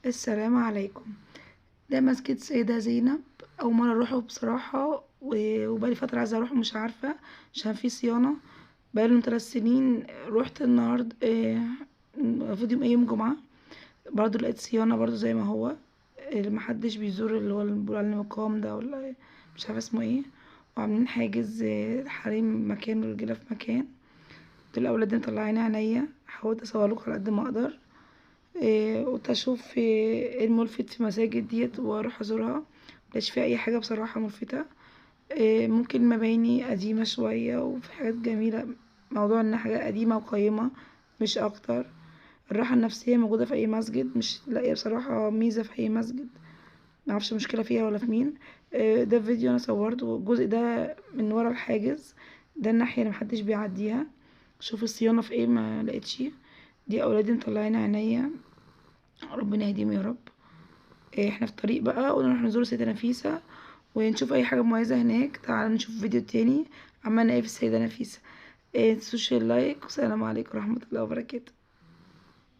السلام عليكم. ده مسجد السيدة زينب. أول مرة أروحه بصراحة، وبقالي فترة عايزة أروحه مش عارفة عشان فيه صيانة. بقاله من 3 سنين. روحت النهاردة المفروض يوم جمعة، برضه لقيت صيانة برضه زي ما هو. محدش بيزور اللي هو اللي بيقولوا عليه المقام ده، ولا مش عارفة اسمه ايه. وعاملين حاجز حريم مكان والرجالة في مكان. قلت لأولادي مطلعين عينيا، حاولت أصورلكوا على قد ما أقدر. قلت اشوف ايه الملفت في مساجد ديت واروح ازورها. ملقتش فيها اي حاجه بصراحه ملفته. ممكن مباني قديمه شويه وفي حاجات جميله. موضوع ان حاجه قديمه وقيمه مش اكتر. الراحه النفسيه موجوده في اي مسجد، مش لاقيه بصراحه ميزه في اي مسجد. معرفش مشكله فيها ولا في مين. ده فيديو انا صورته، الجزء ده من ورا الحاجز. ده الناحيه اللي محدش بيعديها. شوف الصيانه في ايه، ما لقيتش. دي اولادي مطلعين عينيا، ربنا يهديهم يا رب. احنا في الطريق بقى ونروح نزور السيدة نفيسة ونشوف اي حاجة مميزة هناك. تعالى نشوف فيديو تاني عملنا ايه في السيدة نفيسة. متنسوش اللايك، والسلام عليكم ورحمة الله وبركاته.